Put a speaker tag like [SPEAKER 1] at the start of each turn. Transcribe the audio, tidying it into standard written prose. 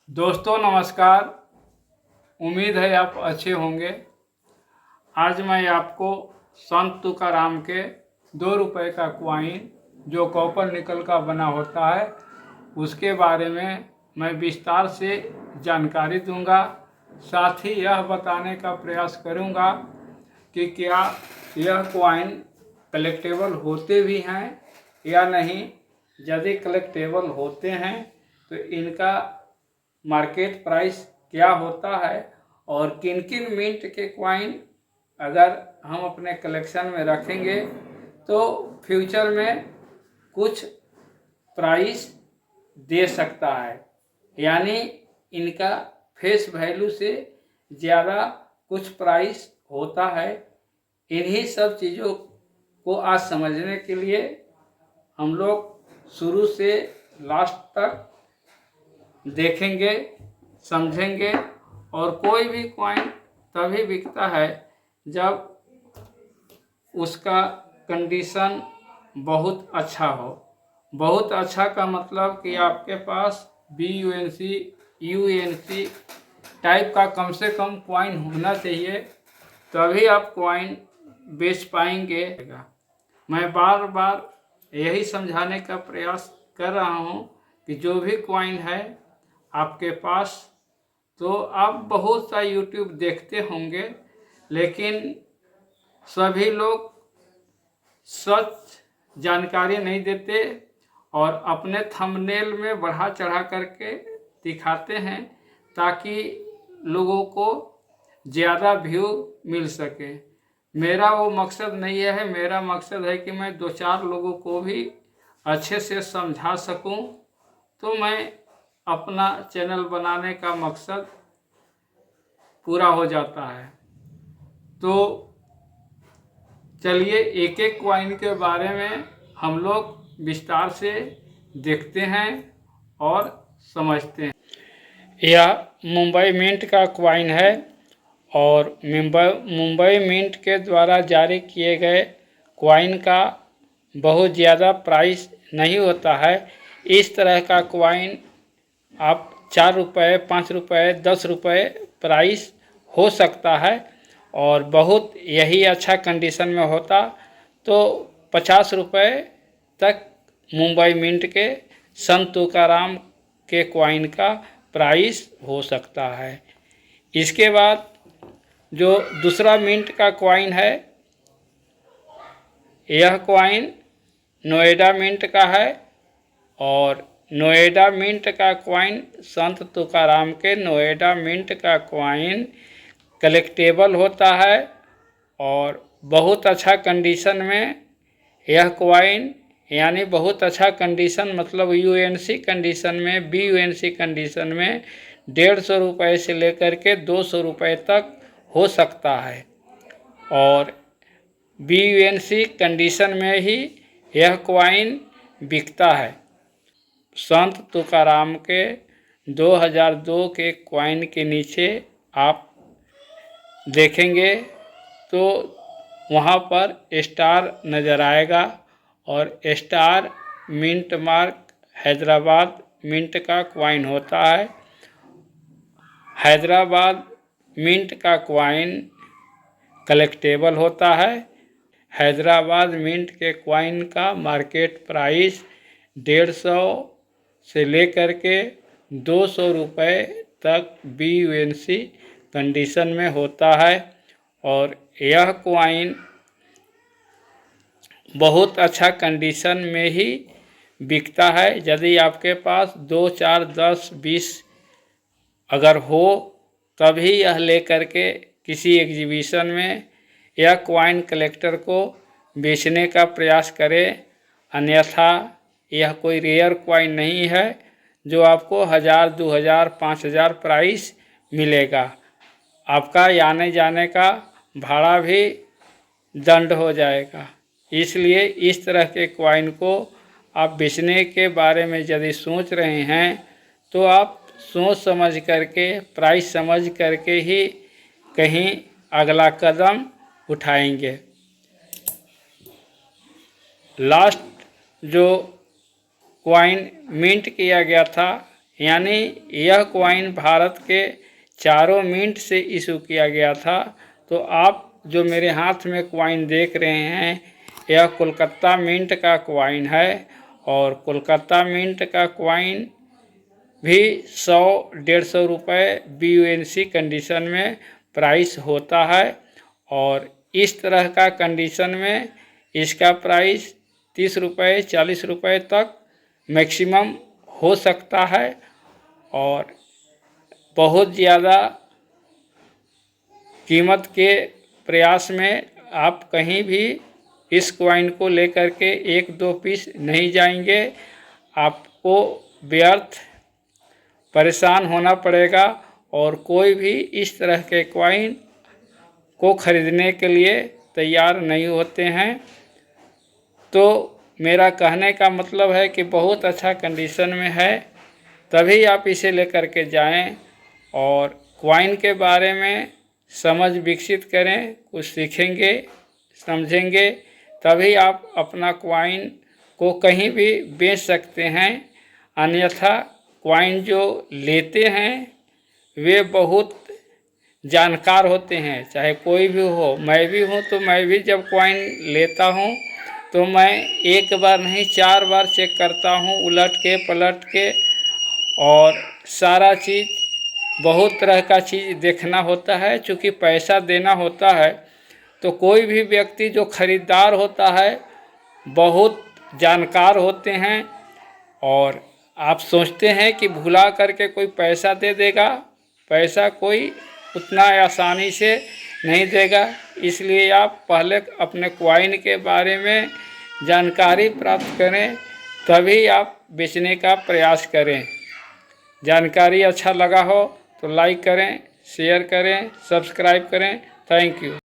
[SPEAKER 1] दोस्तों नमस्कार। उम्मीद है आप अच्छे होंगे। आज मैं आपको संत तुकाराम के 2 रुपए का क्वाइन जो कॉपर निकल का बना होता है उसके बारे में मैं विस्तार से जानकारी दूंगा। साथ ही यह बताने का प्रयास करूंगा कि क्या यह क्वाइन कलेक्टेबल होते भी हैं या नहीं। यदि कलेक्टेबल होते हैं तो इनका मार्केट प्राइस क्या होता है और किन किन मिंट के क्वाइन अगर हम अपने कलेक्शन में रखेंगे तो फ्यूचर में कुछ प्राइस दे सकता है, यानी इनका फेस वैल्यू से ज़्यादा कुछ प्राइस होता है। इन्हीं सब चीज़ों को आज समझने के लिए हम लोग शुरू से लास्ट तक देखेंगे, समझेंगे। और कोई भी कॉइन तभी बिकता है जब उसका कंडीशन बहुत अच्छा हो। बहुत अच्छा का मतलब कि आपके पास BUNC UNC टाइप का कम से कम कॉइन होना चाहिए, तभी आप कॉइन बेच पाएंगे। मैं बार बार यही समझाने का प्रयास कर रहा हूँ कि जो भी कॉइन है आपके पास, तो आप बहुत सा YouTube देखते होंगे, लेकिन सभी लोग सच जानकारी नहीं देते और अपने थंबनेल में बढ़ा चढ़ा करके दिखाते हैं ताकि लोगों को ज़्यादा व्यू मिल सके। मेरा वो मकसद नहीं है। मेरा मकसद है कि मैं 2-4 लोगों को भी अच्छे से समझा सकूं, तो मैं अपना चैनल बनाने का मकसद पूरा हो जाता है। तो चलिए एक एक क्वाइन के बारे में हम लोग विस्तार से देखते हैं और समझते हैं। यह मुंबई मिंट का क्वाइन है और मुंबई मिंट के द्वारा जारी किए गए क्वाइन का बहुत ज़्यादा प्राइस नहीं होता है। इस तरह का क्वाइन आप 4 रुपये, 5 रुपये, 10 रुपये प्राइस हो सकता है और बहुत यही अच्छा कंडीशन में होता तो 50 रुपये तक मुंबई मिंट के संत तुकाराम के क्वाइन का प्राइस हो सकता है। इसके बाद जो दूसरा मिंट का क्वाइन है, यह क्वाइन नोएडा मिंट का है और नोएडा मिंट का क्वाइन संत तुकाराम के नोएडा मिंट का क्वाइन कलेक्टेबल होता है और बहुत अच्छा कंडीशन में यह क्वाइन, यानी बहुत अच्छा कंडीशन मतलब UNC कंडीशन में, BUNC कंडीशन में 150 रुपये से लेकर के 200 रुपये तक हो सकता है और BUNC कंडीशन में ही यह क्वाइन बिकता है। संत तुकाराम के 2002 के क्वाइन के नीचे आप देखेंगे तो वहाँ पर स्टार नज़र आएगा और star mint mark Hyderabad mint का क्वाइन होता है। हैदराबाद मिंट का क्वाइन कलेक्टेबल होता है। हैदराबाद मिंट के क्वाइन का मार्केट प्राइस 150 से लेकर के 200 रुपये तक BUNC कंडीशन में होता है और यह क्वाइन बहुत अच्छा कंडीशन में ही बिकता है। यदि आपके पास 2, 4, 10, 20 अगर हो तभी यह लेकर के किसी एग्जीबिशन में यह क्वाइन कलेक्टर को बेचने का प्रयास करें, अन्यथा यह कोई रेयर क्वाइन नहीं है जो आपको 1000, 2000, 5000 प्राइस मिलेगा। आपका आने जाने का भाड़ा भी दंड हो जाएगा। इसलिए इस तरह के क्वाइन को आप बेचने के बारे में यदि सोच रहे हैं तो आप सोच समझ करके, प्राइस समझ करके ही कहीं अगला कदम उठाएंगे। लास्ट जो क्वाइन मिंट किया गया था यानी यह कॉइन भारत के चारों मिंट से इशू किया गया था। तो आप जो मेरे हाथ में कॉइन देख रहे हैं, यह कोलकाता मिंट का कॉइन है। और कोलकाता मिंट का कॉइन भी 100-150 रुपये BUNC कंडीशन में प्राइस होता है। और इस तरह का कंडीशन में इसका प्राइस 30 रुपये 40 रुपये तक मैक्सिमम हो सकता है। और बहुत ज़्यादा कीमत के प्रयास में आप कहीं भी इस कॉइन को लेकर के 1-2 पीस नहीं जाएंगे। आपको व्यर्थ परेशान होना पड़ेगा और कोई भी इस तरह के कॉइन को खरीदने के लिए तैयार नहीं होते हैं। तो मेरा कहने का मतलब है कि बहुत अच्छा कंडीशन में है, तभी आप इसे लेकर के जाएं और कॉइन के बारे में समझ विकसित करें, कुछ सीखेंगे समझेंगे, तभी आप अपना कॉइन को कहीं भी बेच सकते हैं। अन्यथा कॉइन जो लेते हैं वे बहुत जानकार होते हैं, चाहे कोई भी हो। मैं भी हूँ तो मैं भी जब कॉइन लेता हूँ तो मैं एक बार नहीं 4 बार चेक करता हूँ, उलट के पलट के। और सारा चीज़, बहुत तरह का चीज़ देखना होता है। चूँकि पैसा देना होता है तो कोई भी व्यक्ति जो खरीदार होता है बहुत जानकार होते हैं। और आप सोचते हैं कि भुला करके कोई पैसा दे देगा, पैसा कोई उतना आसानी से नहीं देगा। इसलिए आप पहले अपने कॉइन के बारे में जानकारी प्राप्त करें, तभी आप बेचने का प्रयास करें। जानकारी अच्छा लगा हो तो लाइक करें, शेयर करें, सब्सक्राइब करें। Thank you.